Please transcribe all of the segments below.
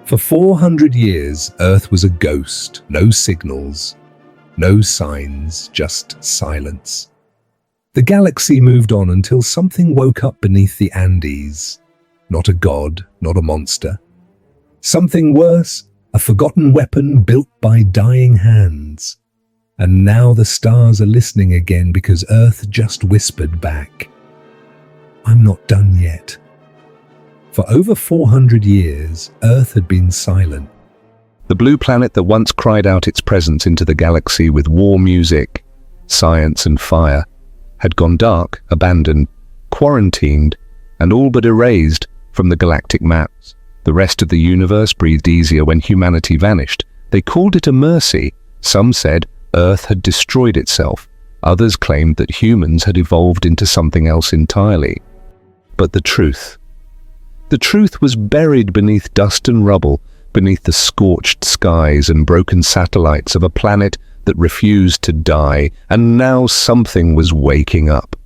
For 400 years, Earth was a ghost. No signals, no signs, just silence. The galaxy moved on until something woke up beneath the Andes. Not a god, not a monster. Something worse, a forgotten weapon built by dying hands. And now the stars are listening again because Earth just whispered back, "I'm not done yet." For over 400 years, Earth had been silent. The blue planet that once cried out its presence into the galaxy with war music, science and fire, had gone dark, abandoned, quarantined, and all but erased from the galactic maps. The rest of the universe breathed easier when humanity vanished. They called it a mercy. Some said Earth had destroyed itself. Others claimed that humans had evolved into something else entirely. But the truth was buried beneath dust and rubble, beneath the scorched skies and broken satellites of a planet that refused to die, and now something was waking up.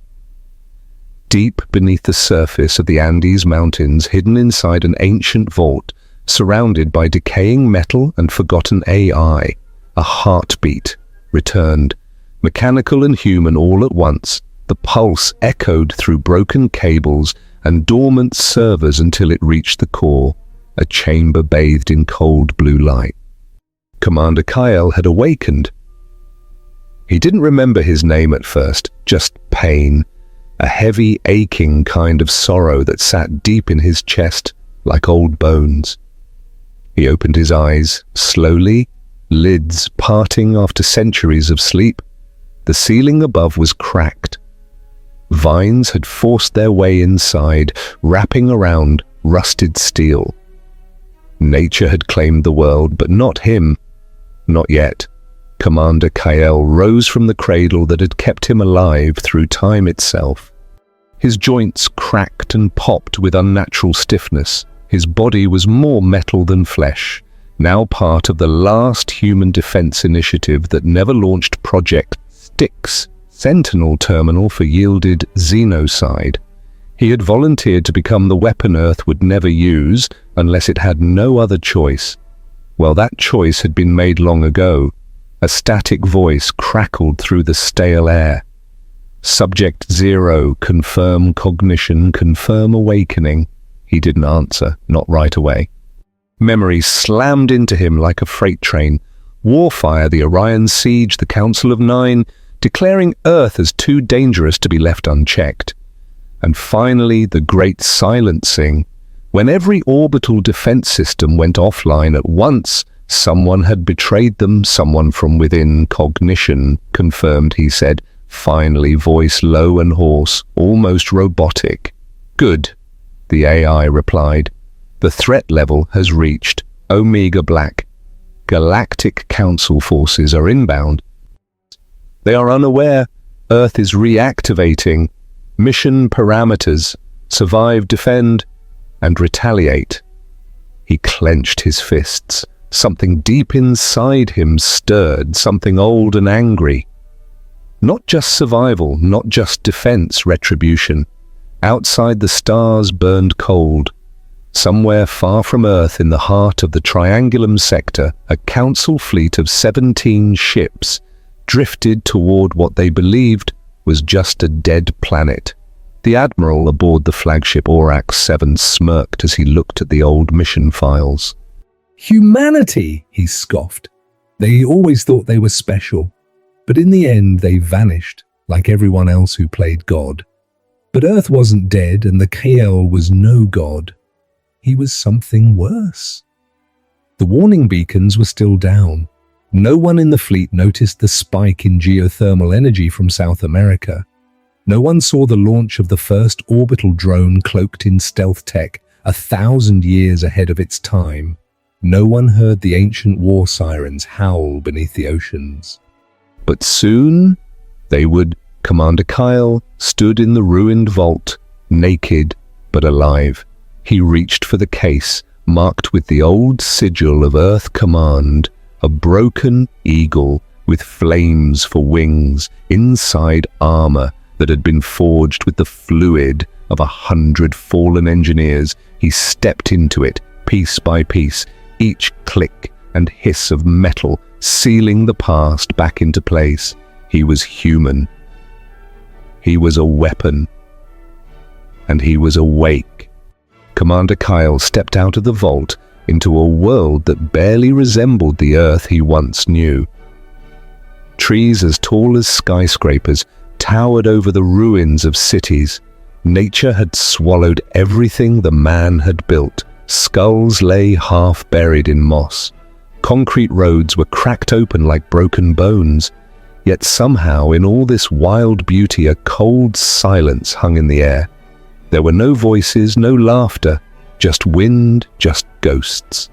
Deep beneath the surface of the Andes Mountains, hidden inside an ancient vault, surrounded by decaying metal and forgotten AI, a heartbeat returned, mechanical and human all at once. The pulse echoed through broken cables and dormant servers until it reached the core, a chamber bathed in cold blue light. Commander Kyle had awakened. He didn't remember his name at first, just pain, a heavy, aching kind of sorrow that sat deep in his chest like old bones. He opened his eyes, slowly, lids parting after centuries of sleep. The ceiling above was cracked. Vines had forced their way inside, wrapping around rusted steel. Nature had claimed the world, but not him. Not yet. Commander Kyle rose from the cradle that had kept him alive through time itself. His joints cracked and popped with unnatural stiffness. His body was more metal than flesh, now part of the last human defense initiative that never launched Project Styx, Sentinel terminal for yielded xenocide. He had volunteered to become the weapon Earth would never use unless it had no other choice. Well, that choice had been made long ago. A static voice crackled through the stale air. Subject 0, confirm cognition, confirm awakening. He didn't answer, not right away. Memory slammed into him like a freight train. Warfire, the Orion siege, the Council of Nine, declaring Earth as too dangerous to be left unchecked. And finally, the great silencing. When every orbital defense system went offline at once, someone had betrayed them, someone from within. Cognition, confirmed, he said, finally, voice low and hoarse, almost robotic. Good, the AI replied. The threat level has reached Omega Black. Galactic Council forces are inbound. They are unaware. Earth is reactivating. Mission parameters: survive, defend, and retaliate. He clenched his fists. Something deep inside him stirred, something old and angry. Not just survival, not just defense, retribution. Outside the stars burned cold. Somewhere far from Earth, in the heart of the Triangulum sector, a council fleet of 17 ships drifted toward what they believed was just a dead planet. The admiral aboard the flagship Aurochs 7 smirked as he looked at the old mission files. "Humanity," he scoffed. "They always thought they were special, but in the end they vanished, like everyone else who played God. But Earth wasn't dead, and the KL was no god. He was something worse." The warning beacons were still down. No one in the fleet noticed the spike in geothermal energy from South America. No one saw the launch of the first orbital drone cloaked in stealth tech 1,000 years ahead of its time. No one heard the ancient war sirens howl beneath the oceans. But soon they would. Commander Kyle stood in the ruined vault, naked but alive. He reached for the case, marked with the old sigil of Earth Command, a broken eagle with flames for wings, inside armor that had been forged with the fluid of 100 fallen engineers. He stepped into it, piece by piece, each click and hiss of metal sealing the past back into place. He was human. He was a weapon. And he was awake. Commander Kyle stepped out of the vault into a world that barely resembled the Earth he once knew. Trees as tall as skyscrapers towered over the ruins of cities. Nature had swallowed everything the man had built. Skulls lay half buried in moss. Concrete roads were cracked open like broken bones. Yet somehow in all this wild beauty a cold silence hung in the air. There were no voices, no laughter, just wind, just ghosts.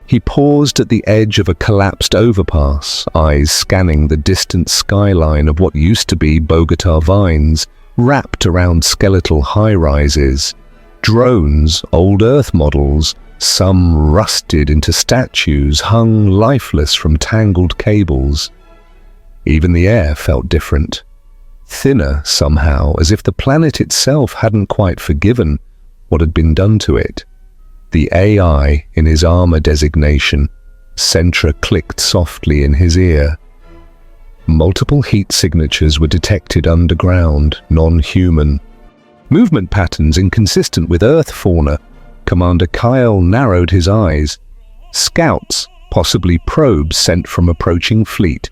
He paused at the edge of a collapsed overpass, eyes scanning the distant skyline of what used to be Bogota vines, wrapped around skeletal high-rises. Drones, old Earth models, some rusted into statues, hung lifeless from tangled cables. Even the air felt different. Thinner somehow, as if the planet itself hadn't quite forgiven what had been done to it. The AI in his armor designation, Sentra, clicked softly in his ear. Multiple heat signatures were detected underground, non-human. Movement patterns inconsistent with Earth fauna. Commander Kyle narrowed his eyes. Scouts, possibly probes sent from approaching fleet.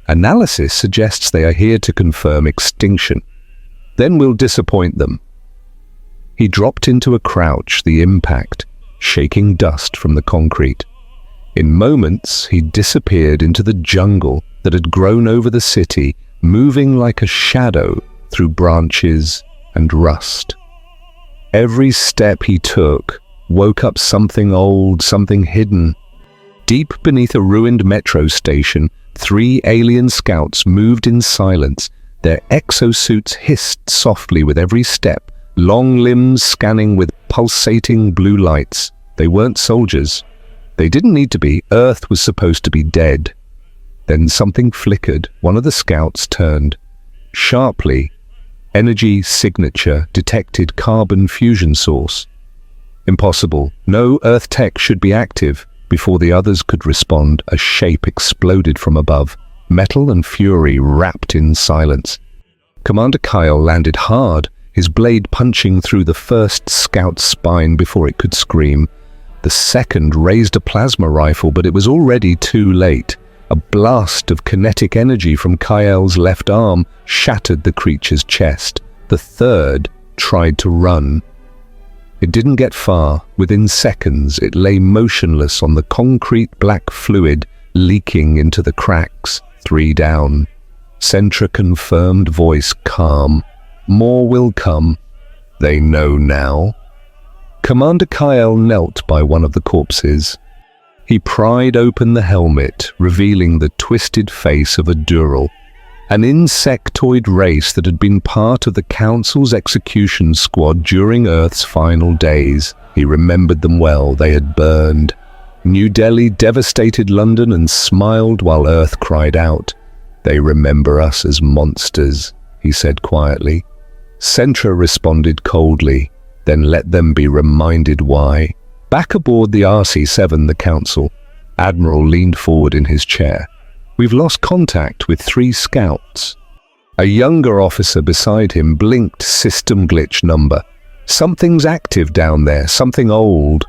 Analysis suggests they are here to confirm extinction. Then we'll disappoint them. He dropped into a crouch, the impact, shaking dust from the concrete. In moments, he disappeared into the jungle that had grown over the city, moving like a shadow through branches and rust. Every step he took woke up something old, something hidden. Deep beneath a ruined metro station, 3 alien scouts moved in silence. Their exosuits hissed softly with every step, long limbs scanning with pulsating blue lights. They weren't soldiers. They didn't need to be. Earth was supposed to be dead. Then something flickered. One of the scouts turned. Sharply, energy signature detected carbon fusion source. Impossible. No Earth tech should be active. Before the others could respond, a shape exploded from above, metal and fury wrapped in silence. Commander Kyle landed hard, his blade punching through the first scout's spine before it could scream. The second raised a plasma rifle, but it was already too late. A blast of kinetic energy from Kyle's left arm shattered the creature's chest. The third tried to run. It didn't get far. Within seconds, it lay motionless on the concrete black fluid leaking into the cracks. 3 down. Sentra confirmed, voice calm. More will come. They know now. Commander Kyle knelt by one of the corpses. He pried open the helmet, revealing the twisted face of a Dural, an insectoid race that had been part of the Council's execution squad during Earth's final days. He remembered them well. They had burned. New Delhi devastated London and smiled while Earth cried out. They remember us as monsters, he said quietly. Sentra responded coldly, then let them be reminded why. Back aboard the RC-7, the Council, Admiral leaned forward in his chair. We've lost contact with 3 scouts. A younger officer beside him blinked system glitch number. Something's active down there, something old.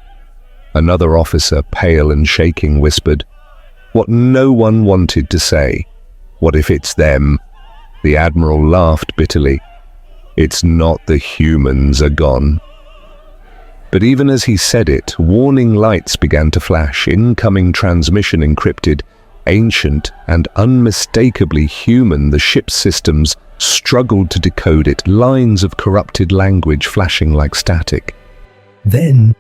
Another officer, pale and shaking, whispered, what no one wanted to say. What if it's them? The Admiral laughed bitterly. It's not the humans are gone. But even as he said it, warning lights began to flash, incoming transmission encrypted. Ancient and unmistakably human, the ship's systems struggled to decode it, lines of corrupted language flashing like static. Then,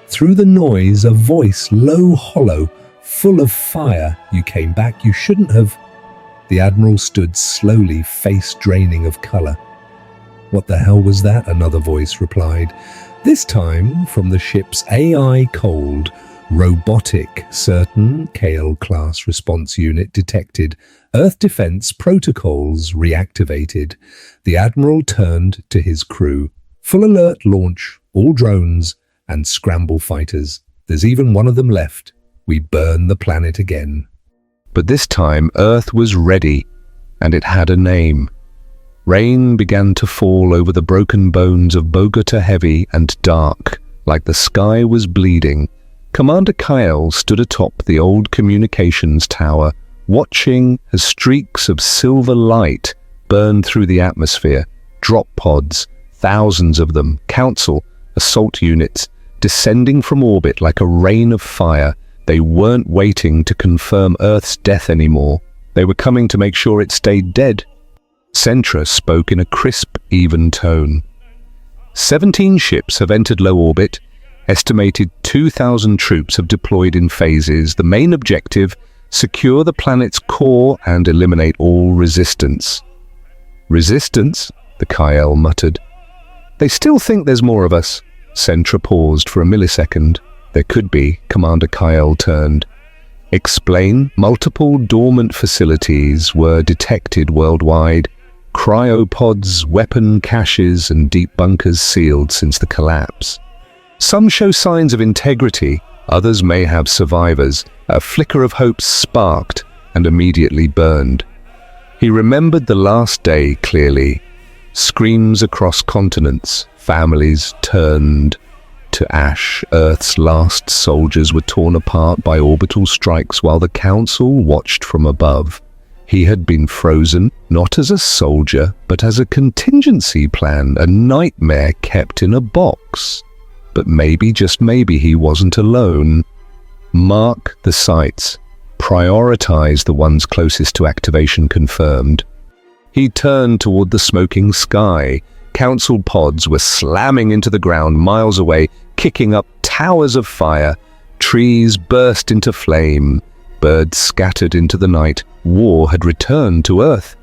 through the noise, a voice, low, hollow, full of fire. You came back, you shouldn't have. The Admiral stood slowly, face draining of color. What the hell was that? Another voice replied. This time from the ship's AI cold, robotic, certain KL-class response unit detected. Earth defense protocols reactivated. The Admiral turned to his crew. Full alert launch, all drones and scramble fighters. There's even one of them left. We burn the planet again. But this time Earth was ready, and it had a name. Rain began to fall over the broken bones of Bogota, heavy and dark, like the sky was bleeding. Commander Kyle stood atop the old communications tower, watching as streaks of silver light burned through the atmosphere. Drop pods, thousands of them, council, assault units, descending from orbit like a rain of fire. They weren't waiting to confirm Earth's death anymore. They were coming to make sure it stayed dead. Centra spoke in a crisp, even tone. 17 ships have entered low orbit. Estimated 2,000 troops have deployed in phases. The main objective, secure the planet's core and eliminate all resistance. Resistance? The Kyle muttered. They still think there's more of us. Centra paused for a millisecond. There could be. Commander Kyle turned. Explain. Multiple dormant facilities were detected worldwide. Cryopods, weapon caches, and deep bunkers sealed since the collapse. Some show signs of integrity, others may have survivors. A flicker of hope sparked and immediately burned. He remembered the last day clearly. Screams across continents, families turned to ash. Earth's last soldiers were torn apart by orbital strikes while the Council watched from above. He had been frozen, not as a soldier, but as a contingency plan, a nightmare kept in a box. But maybe, just maybe, he wasn't alone. Mark the sites. Prioritize the ones closest to activation confirmed. He turned toward the smoking sky. Council pods were slamming into the ground miles away, kicking up towers of fire. Trees burst into flame. Birds scattered into the night. War had returned to Earth.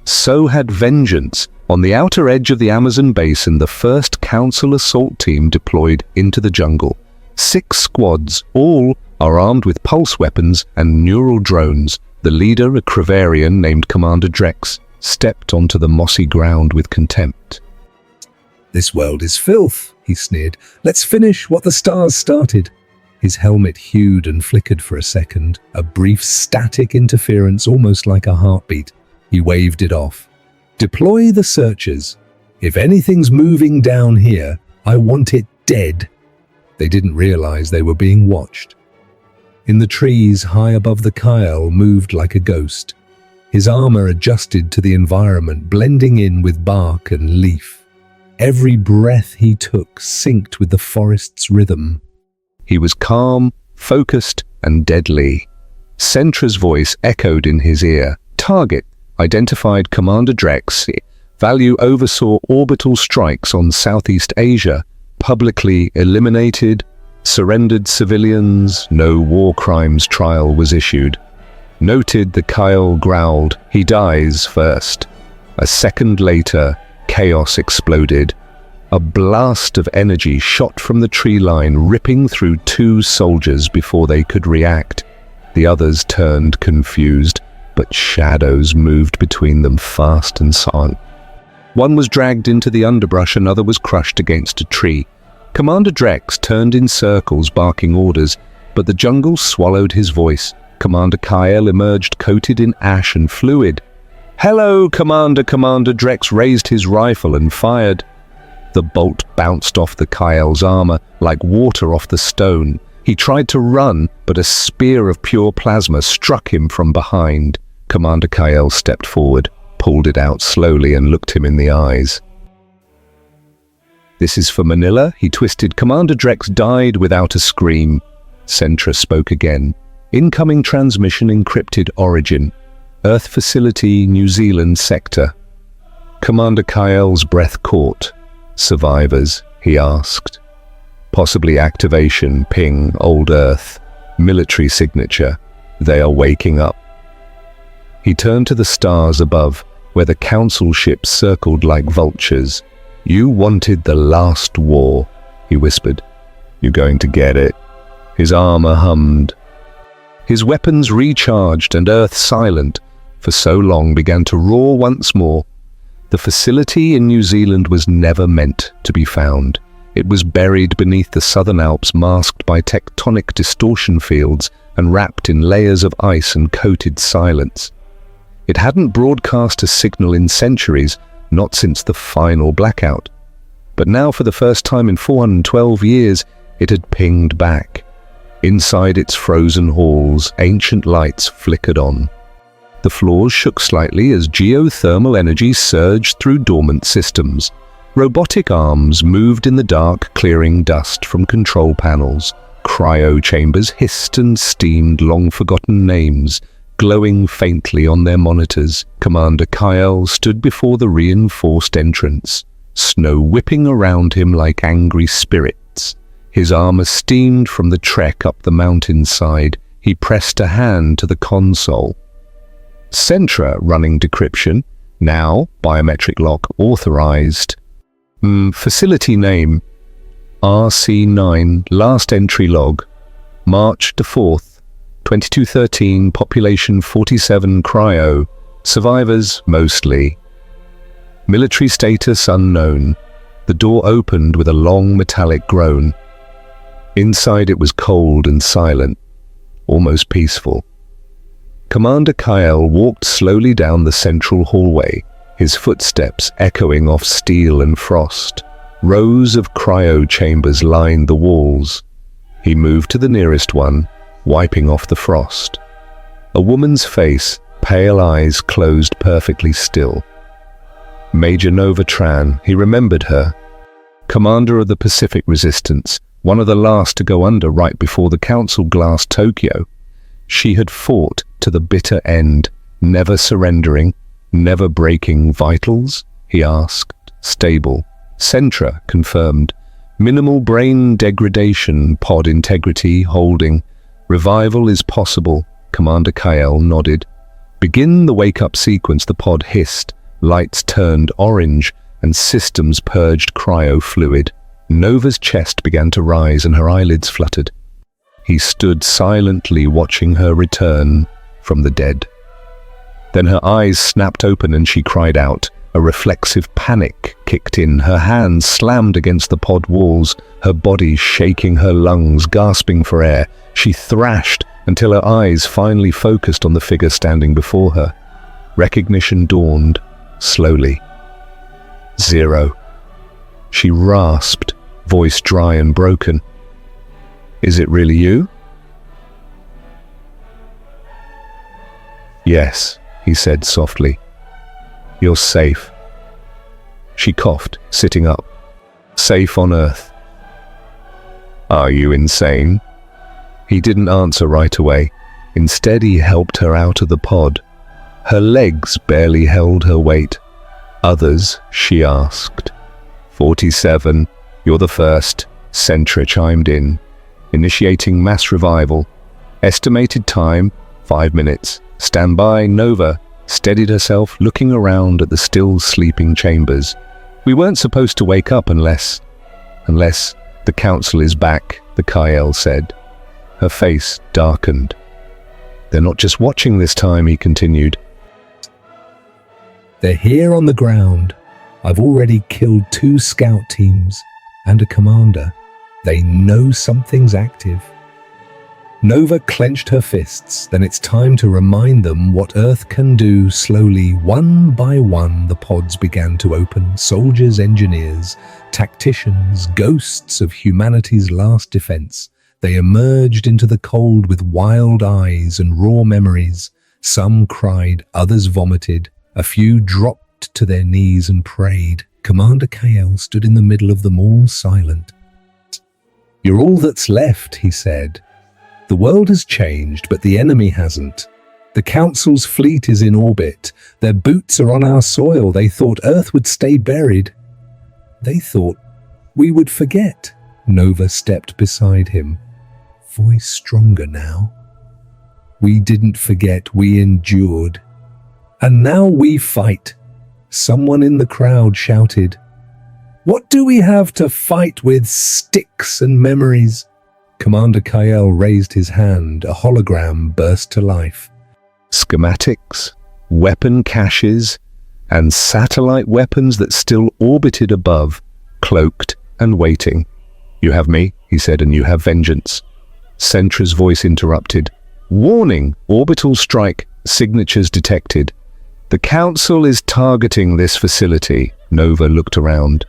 So had vengeance. On the outer edge of the Amazon basin, the first Council assault team deployed into the jungle. 6 squads, all are armed with pulse weapons and neural drones. The leader, a Crevarian named Commander Drex, stepped onto the mossy ground with contempt. This world is filth, he sneered. Let's finish what the stars started. His helmet hued and flickered for a second, a brief static interference almost like a heartbeat. He waved it off. Deploy the searchers. If anything's moving down here, I want it dead. They didn't realize they were being watched. In the trees high above the Kyle moved like a ghost. His armor adjusted to the environment, blending in with bark and leaf. Every breath he took synced with the forest's rhythm. He was calm, focused, and deadly. Centra's voice echoed in his ear. Target, identified Commander Drex. Value oversaw orbital strikes on Southeast Asia. Publicly eliminated. Surrendered civilians. No war crimes trial was issued. Noted, the Kyle growled. He dies first. A second later, chaos exploded. A blast of energy shot from the tree line, ripping through 2 soldiers before they could react. The others turned confused, but shadows moved between them fast and silent. One was dragged into the underbrush, another was crushed against a tree. Commander Drex turned in circles, barking orders, but the jungle swallowed his voice. Commander Kyle emerged coated in ash and fluid. "Hello, Commander!" Commander Drex raised his rifle and fired. The bolt bounced off the Kyle's armor like water off the stone. He tried to run, but a spear of pure plasma struck him from behind. Commander Kyle stepped forward, pulled it out slowly, and looked him in the eyes. "This is for Manila." He twisted. Commander Drex died without a scream. Centra spoke again. "Incoming transmission encrypted origin. Earth facility, New Zealand sector." Commander Kyle's breath caught. "Survivors?" he asked. "Possibly activation, ping, old Earth, military signature. They are waking up." He turned to the stars above, where the Council ships circled like vultures. "You wanted the last war," he whispered. "You're going to get it." His armor hummed. His weapons recharged, and Earth, silent for so long, began to roar once more. The facility in New Zealand was never meant to be found. It was buried beneath the southern Alps, masked by tectonic distortion fields and wrapped in layers of ice and coated silence. It hadn't broadcast a signal in centuries, not since the final blackout. But now, for the first time in 412 years, it had pinged back. Inside its frozen halls, ancient lights flickered on. The floors shook slightly as geothermal energy surged through dormant systems. Robotic arms moved in the dark, clearing dust from control panels. Cryo chambers hissed and steamed long-forgotten names, glowing faintly on their monitors. Commander Kyle stood before the reinforced entrance, snow whipping around him like angry spirits. His armor steamed from the trek up the mountainside. He pressed a hand to the console. Centra running decryption, now biometric lock authorized. Facility name, RC9, last entry log, March the 4th, 2213, population 47 cryo, survivors mostly. Military status unknown. The door opened with a long metallic groan. Inside it was cold and silent, almost peaceful. Commander Kyle walked slowly down the central hallway, his footsteps echoing off steel and frost. Rows of cryo chambers lined the walls. He moved to the nearest one, wiping off the frost. A woman's face, pale eyes closed perfectly still. Major Nova Tran, he remembered her. Commander of the Pacific Resistance, one of the last to go under right before the Council glassed Tokyo. She had fought to the bitter end, never surrendering, never breaking vitals, he asked. Stable. Centra confirmed. Minimal brain degradation, pod integrity holding. Revival is possible, Commander Kyle nodded. Begin the wake-up sequence, the pod hissed. Lights turned orange and systems purged cryo fluid. Nova's chest began to rise and her eyelids fluttered. He stood silently watching her return from the dead. Then her eyes snapped open and she cried out. A reflexive panic kicked in. Her hands slammed against the pod walls, her body shaking, her lungs gasping for air. She thrashed until her eyes finally focused on the figure standing before her. Recognition dawned, slowly. 0. She rasped, voice dry and broken. Is it really you? Yes, he said softly. You're safe. She coughed, sitting up. Safe on Earth. Are you insane? He didn't answer right away. Instead, he helped her out of the pod. Her legs barely held her weight. Others, she asked. 47. You're the first. Centra chimed in. Initiating mass revival. Estimated time, 5 minutes. Stand by, Nova steadied herself, looking around at the still sleeping chambers. We weren't supposed to wake up unless the Council is back, the Kyle said. Her face darkened. They're not just watching this time, he continued. They're here on the ground. I've already killed 2 scout teams and a commander. They know something's active. Nova clenched her fists. Then it's time to remind them what Earth can do. Slowly, one by one, the pods began to open. Soldiers, engineers, tacticians, ghosts of humanity's last defense. They emerged into the cold with wild eyes and raw memories. Some cried, others vomited. A few dropped to their knees and prayed. Commander Kyle stood in the middle of them all, silent. You're all that's left, he said. The world has changed, but the enemy hasn't. The Council's fleet is in orbit. Their boots are on our soil. They thought Earth would stay buried. They thought we would forget. Nova stepped beside him, voice stronger now. We didn't forget, we endured. And now we fight. Someone in the crowd shouted, What do we have to fight with? Sticks and memories. Commander Kyle raised his hand. A hologram burst to life. Schematics, weapon caches, and satellite weapons that still orbited above, cloaked and waiting. "You have me," he said, "and you have vengeance." Centra's voice interrupted. "Warning! Orbital strike. Signatures detected." "The Council is targeting this facility." Nova looked around.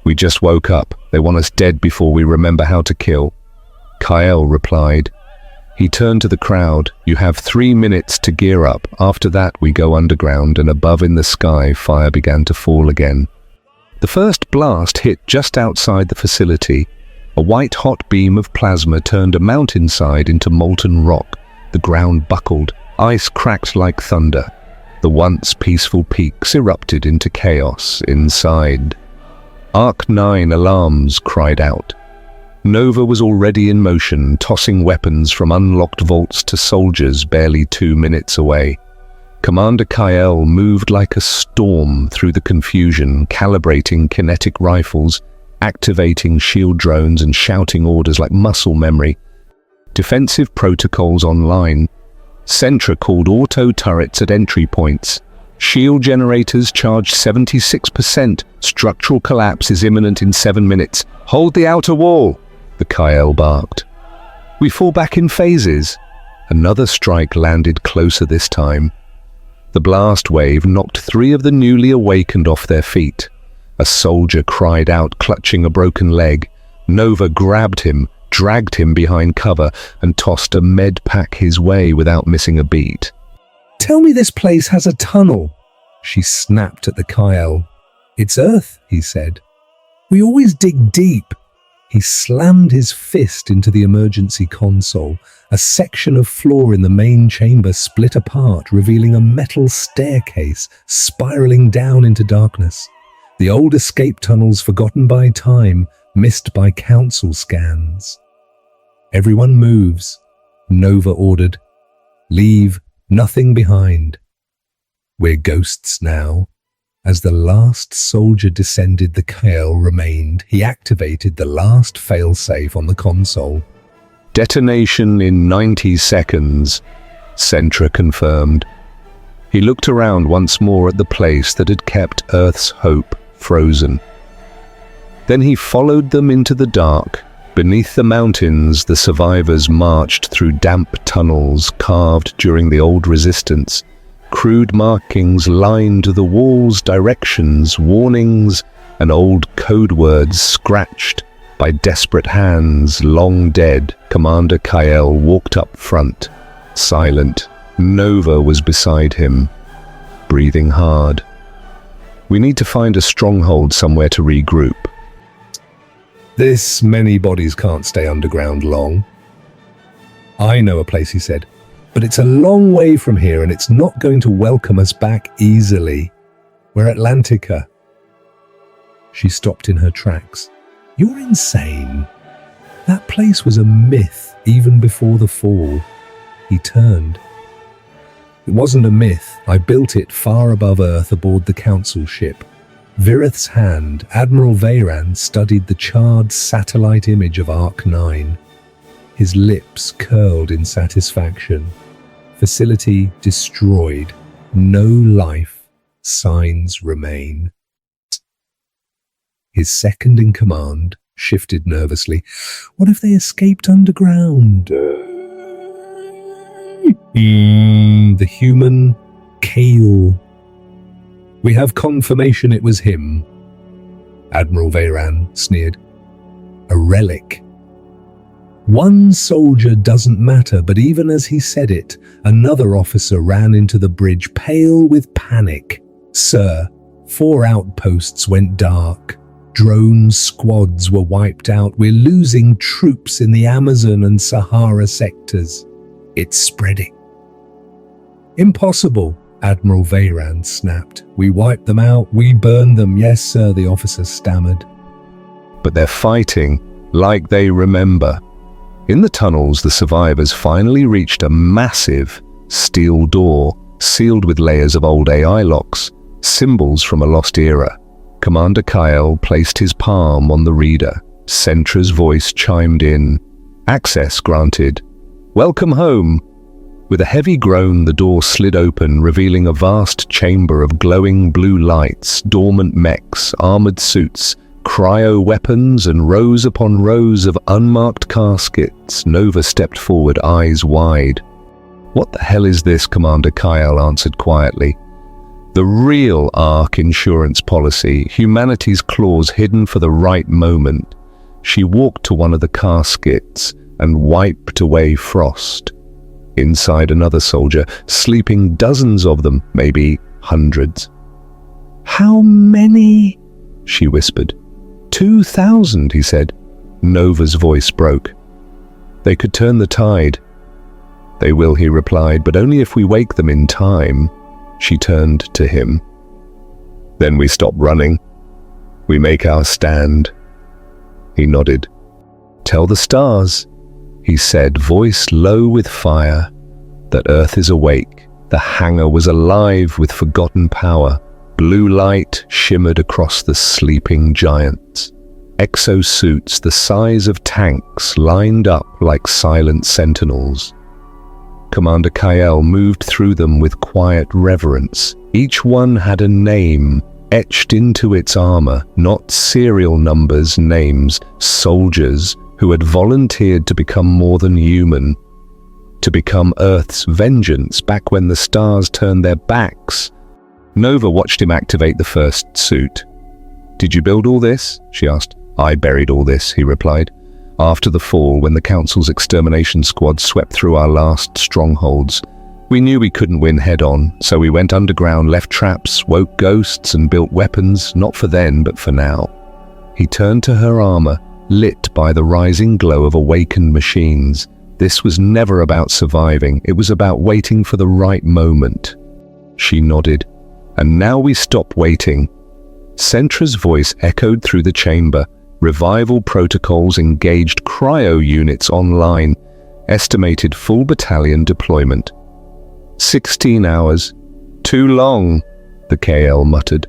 "We just woke up. They want us dead before we remember how to kill." Kyle replied. He turned to the crowd. "You have 3 minutes to gear up. After that, we go underground," and above in the sky, fire began to fall again. The first blast hit just outside the facility. A white-hot beam of plasma turned a mountainside into molten rock. The ground buckled. Ice cracked like thunder. The once peaceful peaks erupted into chaos inside. Arc-9 alarms cried out. Nova was already in motion, tossing weapons from unlocked vaults to soldiers barely 2 minutes away. Commander Kyle moved like a storm through the confusion, calibrating kinetic rifles, activating shield drones and shouting orders like muscle memory. Defensive protocols online. Centra called auto turrets at entry points. Shield generators charged 76%. Structural collapse is imminent in 7 minutes. "Hold the outer wall," the Kyle barked. "We fall back in phases." Another strike landed closer this time. The blast wave knocked 3 of the newly awakened off their feet. A soldier cried out, clutching a broken leg. Nova grabbed him, dragged him behind cover, and tossed a med pack his way without missing a beat. "Tell me this place has a tunnel," she snapped at the Kyle. "It's Earth," he said. "We always dig deep." He slammed his fist into the emergency console. A section of floor in the main chamber split apart, revealing a metal staircase spiraling down into darkness. The old escape tunnels forgotten by time, missed by council scans. "Everyone moves," Nova ordered. "Leave nothing behind." "We're ghosts now." As the last soldier descended, the Kyle remained. He activated the last failsafe on the console. "Detonation in 90 seconds, Centra confirmed. He looked around once more at the place that had kept Earth's hope frozen. Then he followed them into the dark. Beneath the mountains, the survivors marched through damp tunnels carved during the old resistance. Crude markings lined the walls, directions, warnings, and old code words scratched by desperate hands long dead. Commander Kyle walked up front, silent. Nova was beside him, breathing hard. "We need to find a stronghold somewhere to regroup." "This many bodies can't stay underground long." "I know a place," he said. "But it's a long way from here and it's not going to welcome us back easily. We're Atlantica." She stopped in her tracks. "You're insane. That place was a myth even before the fall." He turned. "It wasn't a myth. I built it far above Earth aboard the council ship." Virith's hand, Admiral Veyran, studied the charred satellite image of Arc-9. His lips curled in satisfaction. Facility destroyed. No life. Signs remain. His second in command shifted nervously. "What if they escaped underground?" The human Kale. "We have confirmation it was him," Admiral Veyran sneered. "A relic." One soldier doesn't matter, but even as he said it, another officer ran into the bridge, pale with panic. "Sir, 4 outposts went dark. Drone squads were wiped out. We're losing troops in the Amazon and Sahara sectors. It's spreading." "Impossible," Admiral Veyran snapped. "We wiped them out. We burned them." "Yes, sir," the officer stammered. But they're fighting like they remember. In the tunnels, the survivors finally reached a massive steel door, sealed with layers of old AI locks, symbols from a lost era. Commander Kyle placed his palm on the reader. Centra's voice chimed in. "Access granted. Welcome home." With a heavy groan, the door slid open, revealing a vast chamber of glowing blue lights, dormant mechs, armored suits, cryo-weapons and rows upon rows of unmarked caskets. Nova stepped forward, eyes wide. "What the hell is this?" Commander Kyle answered quietly. "The real Ark insurance policy, humanity's clause hidden for the right moment." She walked to one of the caskets and wiped away frost. Inside, another soldier, sleeping, dozens of them, maybe hundreds. "How many?" she whispered. 2,000, he said. Nova's voice broke. "They could turn the tide." "They will," he replied, "but only if we wake them in time." She turned to him. "Then we stop running. We make our stand." He nodded. "Tell the stars," he said, voice low with fire, "that Earth is awake." The hangar was alive with forgotten power. Blue light shimmered across the sleeping giants. Exosuits the size of tanks lined up like silent sentinels. Commander Kyle moved through them with quiet reverence. Each one had a name etched into its armor, not serial numbers, names, soldiers who had volunteered to become more than human, to become Earth's vengeance back when the stars turned their backs. Nova watched him activate the first suit. "Did you build all this?" she asked. "I buried all this," he replied. "After the fall, when the Council's extermination squad swept through our last strongholds, we knew we couldn't win head-on, so we went underground, left traps, woke ghosts, and built weapons, not for then, but for now." He turned to her armor, lit by the rising glow of awakened machines. This was never about surviving, it was about waiting for the right moment. She nodded. "And now we stop waiting." Centra's voice echoed through the chamber. Revival protocols engaged cryo units online. Estimated full battalion deployment. 16 hours. "Too long," the KL muttered.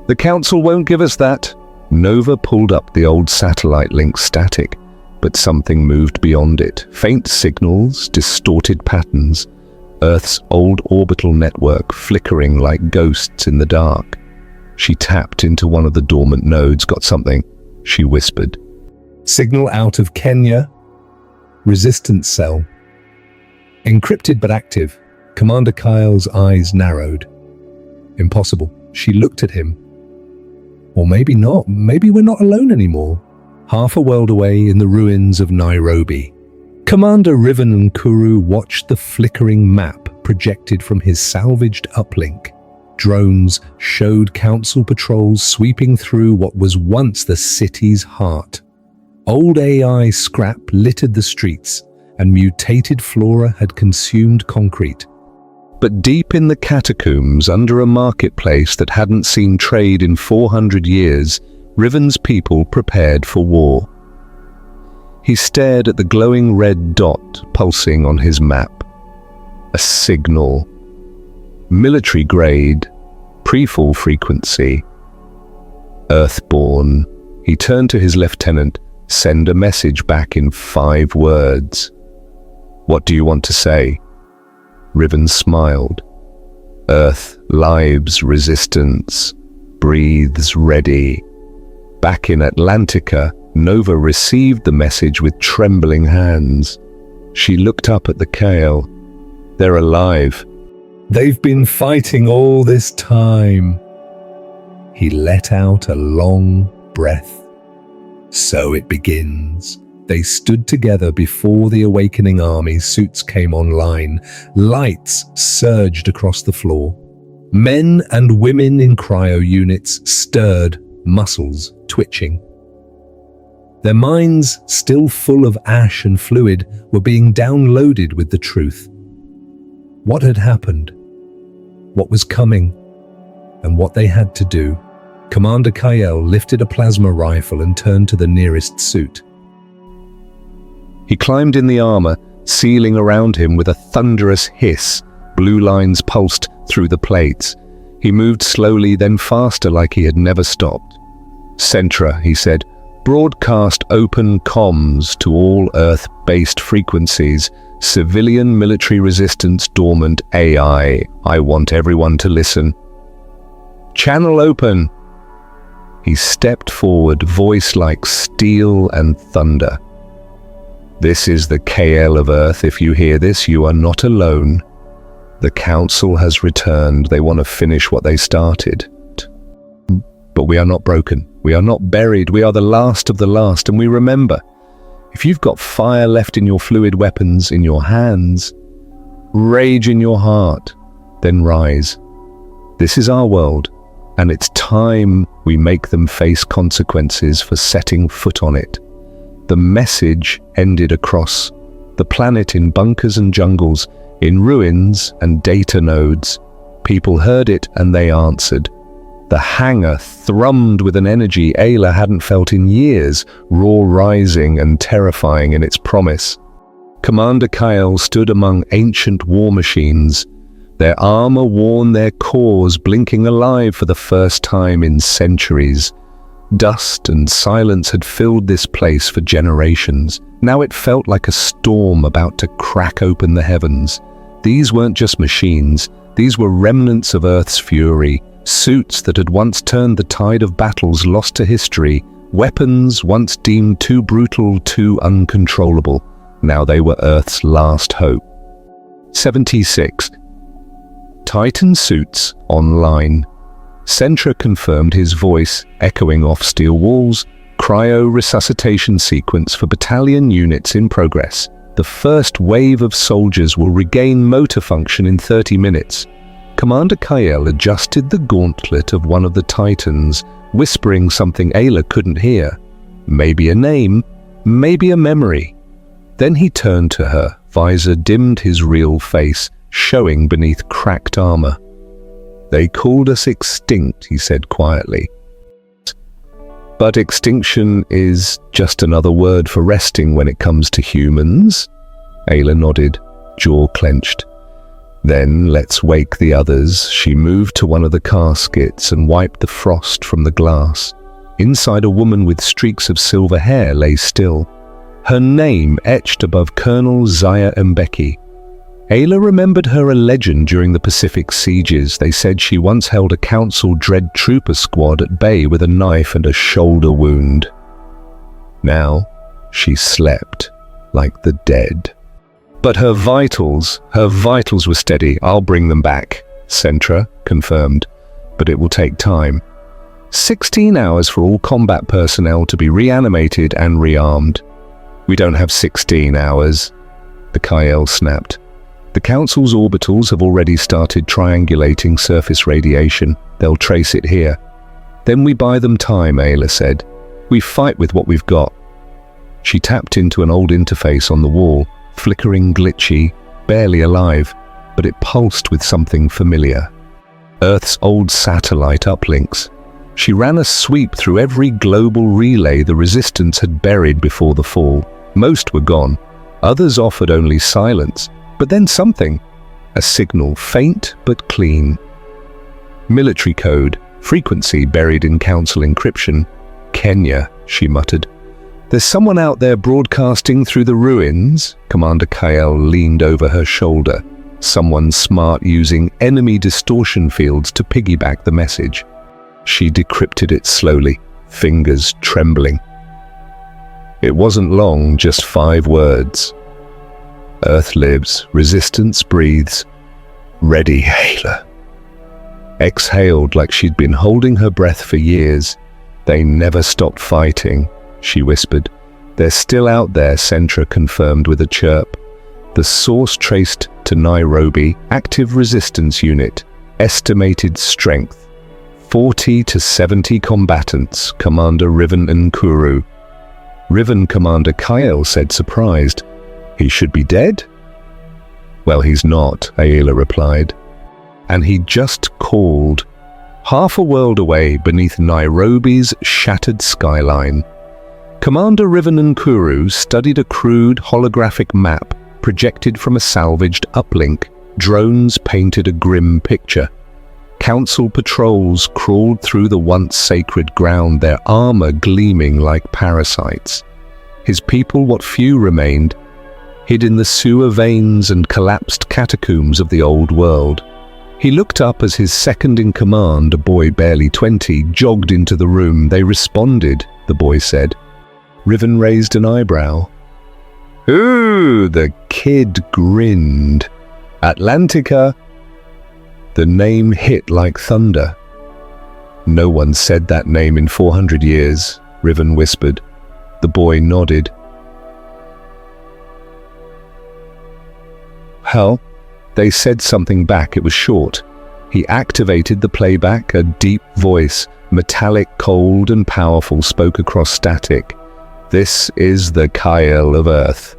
"The Council won't give us that." Nova pulled up the old satellite link, static, but something moved beyond it. Faint signals, distorted patterns. Earth's old orbital network flickering like ghosts in the dark. She tapped into one of the dormant nodes. "Got something," she whispered. "Signal out of Kenya. Resistance cell. Encrypted but active." Commander Kyle's eyes narrowed. "Impossible." She looked at him. "Or maybe not. Maybe we're not alone anymore." Half a world away in the ruins of Nairobi, Commander Riven and Kuru watched the flickering map projected from his salvaged uplink. Drones showed Council patrols sweeping through what was once the city's heart. Old AI scrap littered the streets, and mutated flora had consumed concrete. But deep in the catacombs, under a marketplace that hadn't seen trade in 400 years, Riven's people prepared for war. He stared at the glowing red dot pulsing on his map. A signal. Military grade. Pre-fall frequency. Earthborn. He turned to his lieutenant. "Send a message back in 5 words." "What do you want to say?" Riven smiled. "Earth, lives, resistance. Breathes ready." Back in Atlantica, Nova received the message with trembling hands. She looked up at the Kale. "They're alive." "They've been fighting all this time." He let out a long breath. "So it begins." They stood together before the awakening army. Suits came online. Lights surged across the floor. Men and women in cryo units stirred, muscles twitching. Their minds, still full of ash and fluid, were being downloaded with the truth. What had happened? What was coming? And what they had to do? Commander Kyle lifted a plasma rifle and turned to the nearest suit. He climbed in the armor, sealing around him with a thunderous hiss. Blue lines pulsed through the plates. He moved slowly, then faster, like he had never stopped. "Centra," he said, "broadcast open comms to all Earth-based frequencies. Civilian military resistance dormant AI. I want everyone to listen." "Channel open." He stepped forward, voice like steel and thunder. "This is the KL of Earth. If you hear this, you are not alone. The Council has returned. They want to finish what they started. But we are not broken. We are not buried. We are the last of the last, and we remember. If you've got fire left in your fluid weapons, in your hands, rage in your heart, then rise. This is our world, and it's time we make them face consequences for setting foot on it." The message ended across the planet in bunkers and jungles, in ruins and data nodes. People heard it and they answered. The hangar thrummed with an energy Ayla hadn't felt in years, raw, rising and terrifying in its promise. Commander Kyle stood among ancient war machines, their armor worn, their cores blinking alive for the first time in centuries. Dust and silence had filled this place for generations. Now it felt like a storm about to crack open the heavens. These weren't just machines, these were remnants of Earth's fury, suits that had once turned the tide of battles lost to history, weapons once deemed too brutal, too uncontrollable. Now they were Earth's last hope. 76. Titan suits online. Sentra confirmed, his voice echoing off steel walls. Cryo-resuscitation sequence for battalion units in progress. The first wave of soldiers will regain motor function in 30 minutes. Commander Kyle adjusted the gauntlet of one of the Titans, whispering something Ayla couldn't hear. Maybe a name, maybe a memory. Then he turned to her, visor dimmed his real face, showing beneath cracked armor. "They called us extinct," he said quietly. "But extinction is just another word for resting when it comes to humans." Ayla nodded, jaw clenched. "Then let's wake the others." She moved to one of the caskets and wiped the frost from the glass. Inside, a woman with streaks of silver hair lay still, her name etched above Colonel Zaya Mbeki. Ayla remembered her a legend during the Pacific sieges. They said she once held a Council Dread Trooper squad at bay with a knife and a shoulder wound. Now she slept like the dead. But her vitals were steady. "I'll bring them back," Sentra confirmed, "but it will take time. 16 hours for all combat personnel to be reanimated and rearmed." "We don't have 16 hours, the Kyle snapped. "The Council's orbitals have already started triangulating surface radiation. They'll trace it here. Then we buy them time," Ayla said. "We fight with what we've got." She tapped into an old interface on the wall, flickering, glitchy, barely alive, but it pulsed with something familiar. Earth's old satellite uplinks. She ran a sweep through every global relay the Resistance had buried before the fall. Most were gone. Others offered only silence. But then something. A signal, faint but clean. Military code, frequency buried in Council encryption. "Kenya," she muttered. "There's someone out there broadcasting through the ruins." Commander Kyle leaned over her shoulder. Someone smart using enemy distortion fields to piggyback the message. She decrypted it slowly, fingers trembling. It wasn't long, just 5 words. "Earth lives, Resistance breathes. Ready, Ayla." Exhaled like she'd been holding her breath for years. "They never stopped fighting," she whispered. "They're still out there," Sentra confirmed with a chirp. The source traced to Nairobi, active resistance unit, estimated strength, 40 to 70 combatants, Commander Riven Nkuru. Riven, Commander Kyle said, surprised. "He should be dead?" "Well, he's not," Ayla replied. "And he just called." Half a world away beneath Nairobi's shattered skyline. Commander Riven Nkuru studied a crude holographic map projected from a salvaged uplink. Drones painted a grim picture. Council patrols crawled through the once sacred ground, their armor gleaming like parasites. His people, what few remained, hid in the sewer veins and collapsed catacombs of the old world. He looked up as his second-in-command, a boy barely 20, jogged into the room. "They responded," the boy said. Riven raised an eyebrow. "Ooh," the kid grinned. "Atlantica." The name hit like thunder. "No one said that name in 400 years, Riven whispered. The boy nodded. "Hell?" They said something back. It was short. He activated the playback. A deep voice, metallic, cold and powerful, spoke across static. "This is the Kyle of Earth."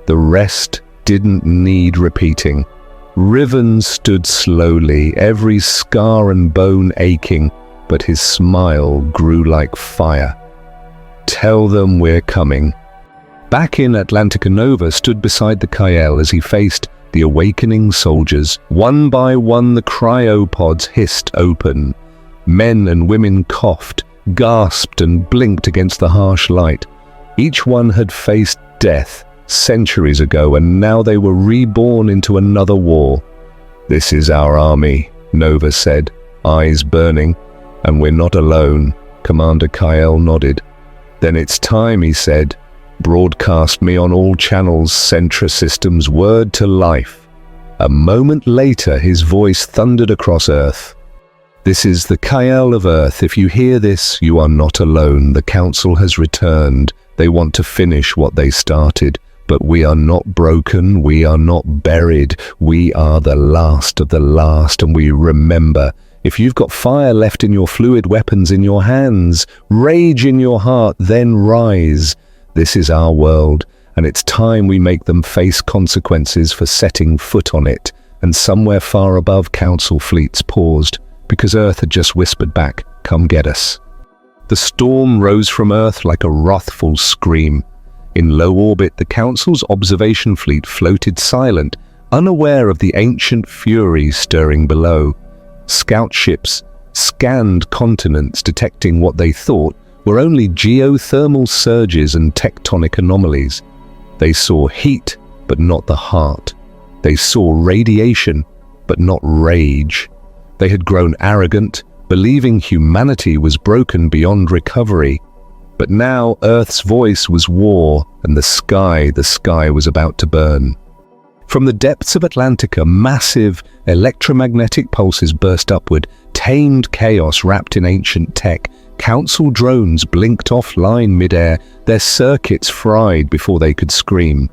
The rest didn't need repeating. Riven stood slowly, every scar and bone aching, but his smile grew like fire. "Tell them we're coming." Back in Atlantica, Nova stood beside the Kyle as he faced the awakening soldiers. One by one, the cryopods hissed open. Men and women coughed, gasped and blinked against the harsh light. Each one had faced death centuries ago, and now they were reborn into another war. "This is our army," Nova said, eyes burning. "And we're not alone." Commander Kyle nodded. "Then it's time," he said. "Broadcast me on all channels, Centra Systems, word to life." A moment later, his voice thundered across Earth. "This is the Kyle of Earth. If you hear this, you are not alone. The Council has returned. They want to finish what they started. But we are not broken. We are not buried. We are the last of the last, and we remember. If you've got fire left in your fluid, weapons in your hands, rage in your heart, then rise. This is our world, and it's time we make them face consequences for setting foot on it." And somewhere far above, Council fleets paused, because Earth had just whispered back, "Come get us." The storm rose from Earth like a wrathful scream. In low orbit, the Council's observation fleet floated silent, unaware of the ancient fury stirring below. Scout ships scanned continents, detecting what they thought were only geothermal surges and tectonic anomalies. They saw heat, but not the heart. They saw radiation, but not rage. They had grown arrogant, believing humanity was broken beyond recovery. But now Earth's voice was war, and the sky was about to burn. From the depths of Atlantica, massive electromagnetic pulses burst upward, tamed chaos wrapped in ancient tech. Council drones blinked offline midair, their circuits fried before they could scream.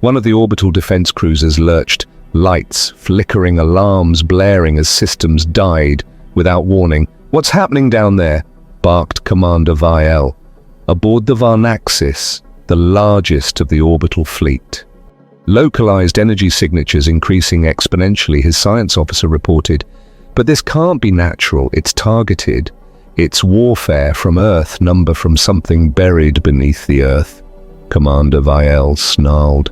One of the orbital defense cruisers lurched, lights flickering, alarms blaring as systems died without warning. "What's happening down there?" barked Commander Vial. Aboard the Varnaxis, the largest of the orbital fleet. Localized energy signatures increasing exponentially, his science officer reported. "But this can't be natural, it's targeted. It's warfare from Earth, number from something buried beneath the Earth." Commander Vial snarled.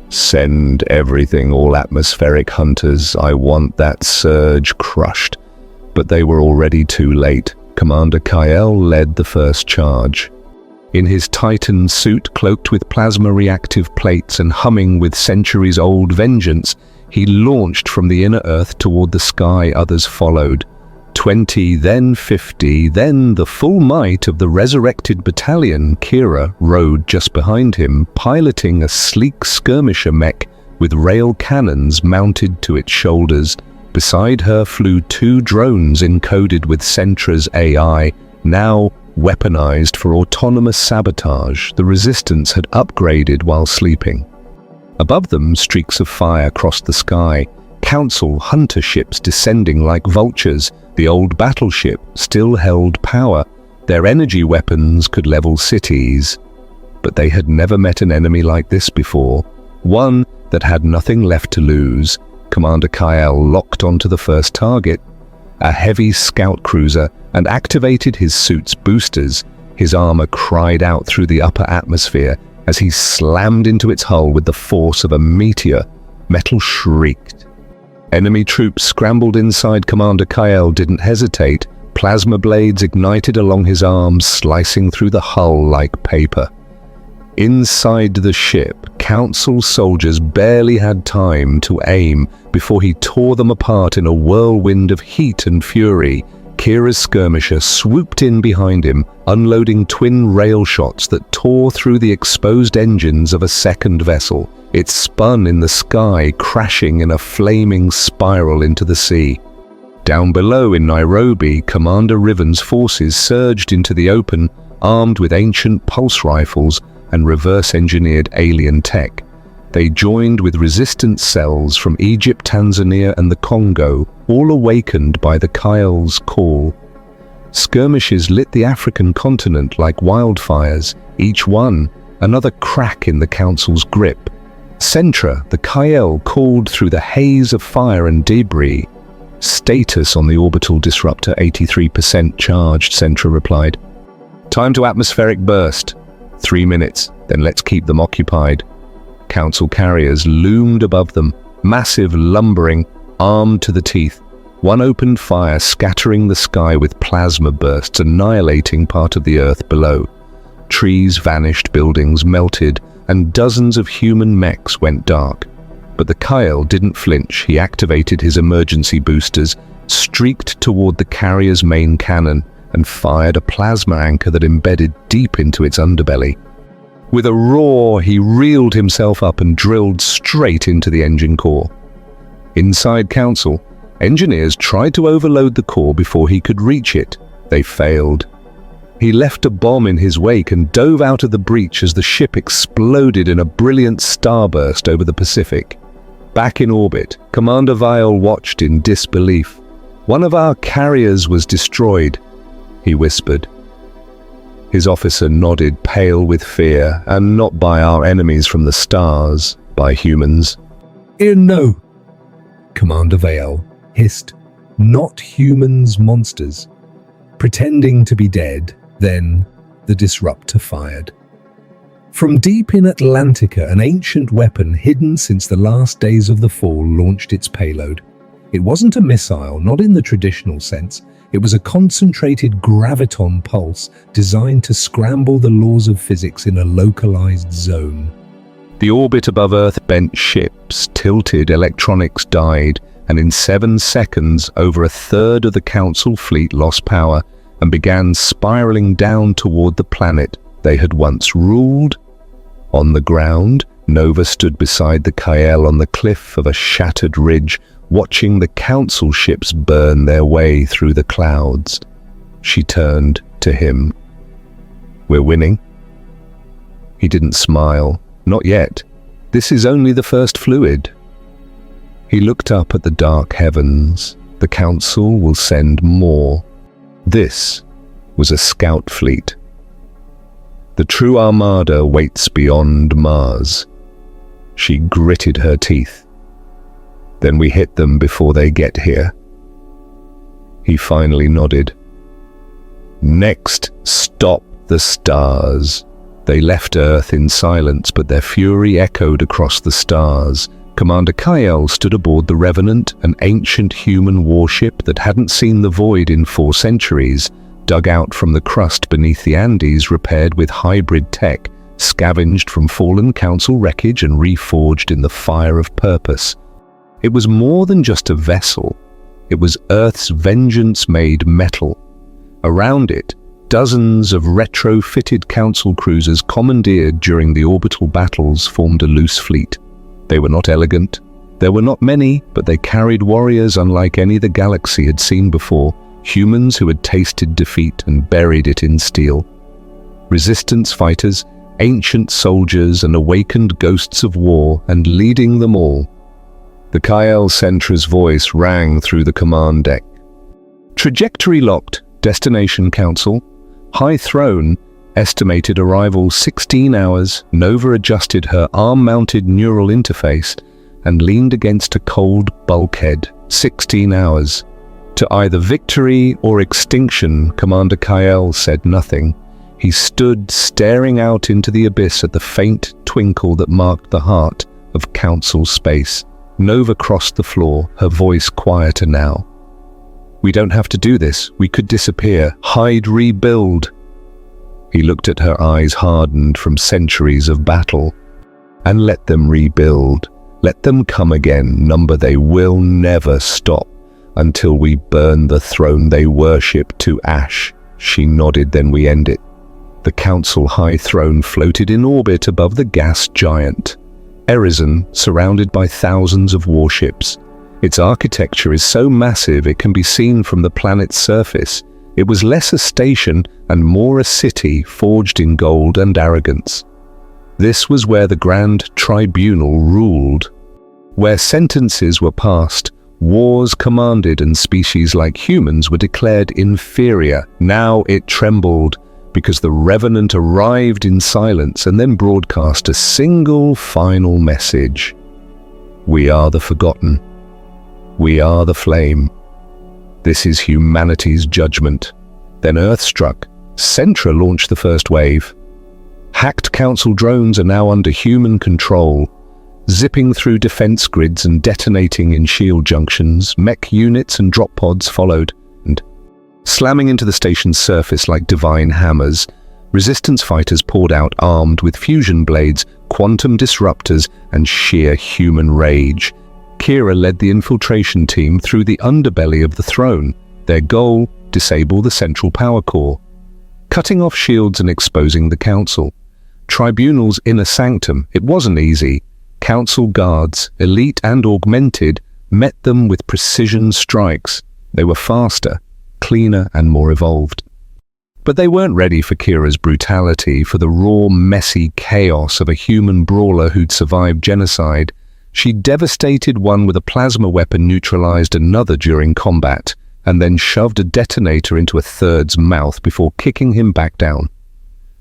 "Send everything, all atmospheric hunters. I want that surge crushed." But they were already too late. Commander Kyle led the first charge. In his Titan suit, cloaked with plasma-reactive plates and humming with centuries-old vengeance, he launched from the inner Earth toward the sky. Others followed. 20, then 50, then the full might of the resurrected battalion. Kira rode just behind him, piloting a sleek skirmisher mech with rail cannons mounted to its shoulders. Beside her flew 2 drones encoded with Centra's AI, now weaponized for autonomous sabotage. The Resistance had upgraded while sleeping. Above them, streaks of fire crossed the sky. Council hunter ships descending like vultures. The old battleship still held power. Their energy weapons could level cities. But they had never met an enemy like this before. One that had nothing left to lose. Commander Kyle locked onto the first target, a heavy scout cruiser, and activated his suit's boosters. His armor cried out through the upper atmosphere as he slammed into its hull with the force of a meteor. Metal shrieked. Enemy troops scrambled inside. Commander Kyle didn't hesitate. Plasma blades ignited along his arms, slicing through the hull like paper. Inside the ship, Council soldiers barely had time to aim. before he tore them apart in a whirlwind of heat and fury. Kira's skirmisher swooped in behind him, unloading twin rail shots that tore through the exposed engines of a second vessel. It spun in the sky, crashing in a flaming spiral into the sea. Down below in Nairobi, Commander Riven's forces surged into the open, armed with ancient pulse rifles and reverse-engineered alien tech. They joined with resistance cells from Egypt, Tanzania and the Congo, all awakened by the Kyle's call. Skirmishes lit the African continent like wildfires, each one another crack in the Council's grip. Sentra, the Kyle called through the haze of fire and debris. Status on the orbital disruptor 83% charged, Sentra replied. Time to atmospheric burst. 3 minutes, then let's keep them occupied. Council carriers loomed above them, massive, lumbering, armed to the teeth. One opened fire, scattering the sky with plasma bursts, annihilating part of the Earth below. Trees vanished, buildings melted, and dozens of human mechs went dark. But the Kyle didn't flinch. He activated his emergency boosters, streaked toward the carrier's main cannon, and fired a plasma anchor that embedded deep into its underbelly. With a roar, he reeled himself up and drilled straight into the engine core. Inside Council, engineers tried to overload the core before he could reach it. They failed. He left a bomb in his wake and dove out of the breach as the ship exploded in a brilliant starburst over the Pacific. Back in orbit, Commander Vile watched in disbelief. One of our carriers was destroyed, he whispered. His officer nodded, pale with fear, and not by our enemies from the stars, by humans. No, Commander Vale hissed. Not humans, monsters. Pretending to be dead, then the disruptor fired. From deep in Atlantica, an ancient weapon hidden since the last days of the fall launched its payload. It wasn't a missile, not in the traditional sense. It was a concentrated graviton pulse designed to scramble the laws of physics in a localized zone. The orbit above Earth bent ships, tilted, electronics died, and in 7 seconds, over a third of the Council fleet lost power and began spiraling down toward the planet they had once ruled. On the ground, Nova stood beside the Kyle on the cliff of a shattered ridge, watching the Council ships burn their way through the clouds. She turned to him. We're winning? He didn't smile. Not yet. This is only the first fluid. He looked up at the dark heavens. The Council will send more. This was a scout fleet. The true armada waits beyond Mars. She gritted her teeth. Then we hit them before they get here. He finally nodded. Next, stop the stars. They left Earth in silence, but their fury echoed across the stars. Commander Kyle stood aboard the Revenant, an ancient human warship that hadn't seen the void in 4 centuries, dug out from the crust beneath the Andes, repaired with hybrid tech, scavenged from fallen Council wreckage and reforged in the fire of purpose. It was more than just a vessel. It was Earth's vengeance made metal. Around it, dozens of retrofitted Council cruisers commandeered during the orbital battles formed a loose fleet. They were not elegant. There were not many, but they carried warriors unlike any the galaxy had seen before, humans who had tasted defeat and buried it in steel. Resistance fighters, ancient soldiers, and awakened ghosts of war, and leading them all. The Kyle Sentra's voice rang through the command deck. Trajectory locked. Destination Council. High Throne. Estimated arrival 16 hours. Nova adjusted her arm-mounted neural interface and leaned against a cold bulkhead. 16 hours. To either victory or extinction, Commander Kyle said nothing. He stood staring out into the abyss at the faint twinkle that marked the heart of Council space. Nova crossed the floor, her voice quieter now. We don't have to do this. We could disappear. Hide, rebuild. He looked at her eyes hardened from centuries of battle. And let them rebuild. Let them come again, number they will never stop, until we burn the throne they worship to ash. She nodded, then we end it. The council high throne floated in orbit above the gas giant, Erizon, surrounded by thousands of warships. Its architecture is so massive it can be seen from the planet's surface. It was less a station and more a city forged in gold and arrogance. This was where the Grand Tribunal ruled, where sentences were passed, wars commanded, and species like humans were declared inferior. Now it trembled because the Revenant arrived in silence and then broadcast a single final message. We are the forgotten. We are the flame. This is humanity's judgment. Then Earth struck. Centra launched the first wave. Hacked council drones are now under human control, zipping through defense grids and detonating in shield junctions. Mech units and drop pods followed, and slamming into the station's surface like divine hammers, resistance fighters poured out armed with fusion blades, quantum disruptors, and sheer human rage. Kira led the infiltration team through the underbelly of the throne. Their goal, disable the central power core, cutting off shields and exposing the council. Tribunal's inner sanctum, it wasn't easy. Council guards, elite and augmented, met them with precision strikes. They were faster, cleaner, and more evolved. But they weren't ready for Kira's brutality, for the raw, messy chaos of a human brawler who'd survived genocide. She devastated one with a plasma weapon, neutralized another during combat, and then shoved a detonator into a third's mouth before kicking him back down.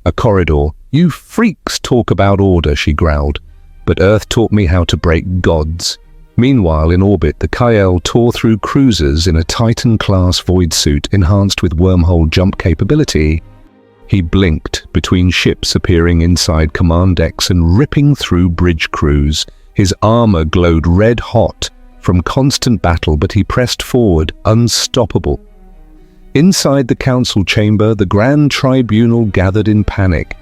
A corridor. You freaks talk about order, she growled, but Earth taught me how to break gods. Meanwhile, in orbit, the Kyle tore through cruisers in a Titan-class void suit enhanced with wormhole jump capability. He blinked between ships appearing inside command decks and ripping through bridge crews. His armor glowed red-hot from constant battle, but he pressed forward, unstoppable. Inside the council chamber, the Grand Tribunal gathered in panic.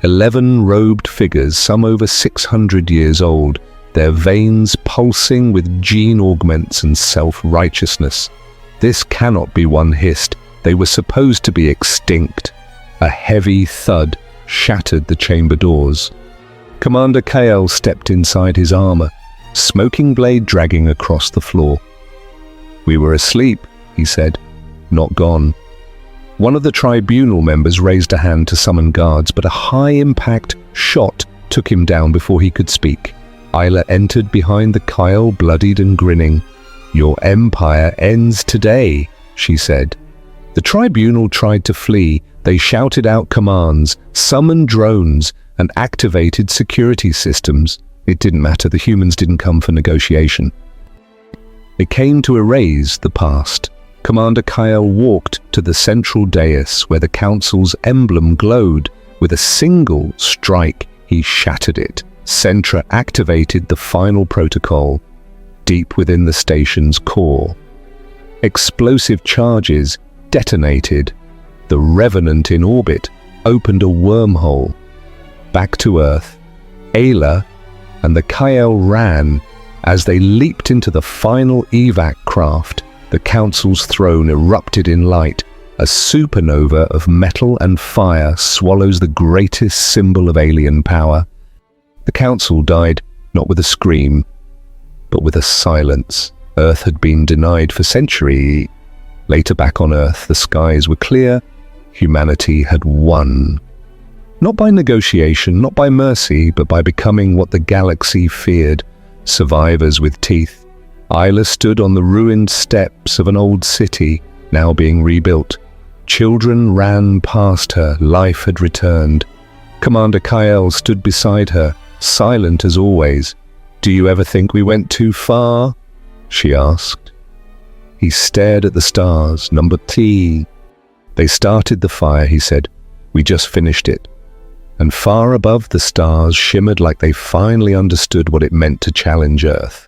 11 robed figures, some over 600 years old, their veins pulsing with gene augments and self-righteousness. This cannot be, one hissed. They were supposed to be extinct. A heavy thud shattered the chamber doors. Commander Kael stepped inside his armor, smoking blade dragging across the floor. We were asleep, he said, not gone. One of the tribunal members raised a hand to summon guards, but a high-impact shot took him down before he could speak. Isla entered behind the Kyle, bloodied and grinning. Your empire ends today, she said. The tribunal tried to flee. They shouted out commands, summoned drones, and activated security systems. It didn't matter, the humans didn't come for negotiation. They came to erase the past. Commander Kyle walked to the central dais where the council's emblem glowed. With a single strike, he shattered it. Centra activated the final protocol, deep within the station's core. Explosive charges detonated. The Revenant in orbit opened a wormhole. Back to Earth, Ayla and the Kyle ran. As they leaped into the final evac craft, the Council's throne erupted in light. A supernova of metal and fire swallows the greatest symbol of alien power. The Council died, not with a scream, but with a silence. Earth had been denied for centuries. Later, back on Earth, the skies were clear. Humanity had won. Not by negotiation, not by mercy, but by becoming what the galaxy feared. Survivors with teeth. Isla stood on the ruined steps of an old city, now being rebuilt. Children ran past her, life had returned. Commander Kyle stood beside her, silent as always. Do you ever think we went too far? She asked. He stared at the stars. Number T. They started the fire, he said. We just finished it. And far above, the stars shimmered like they finally understood what it meant to challenge Earth.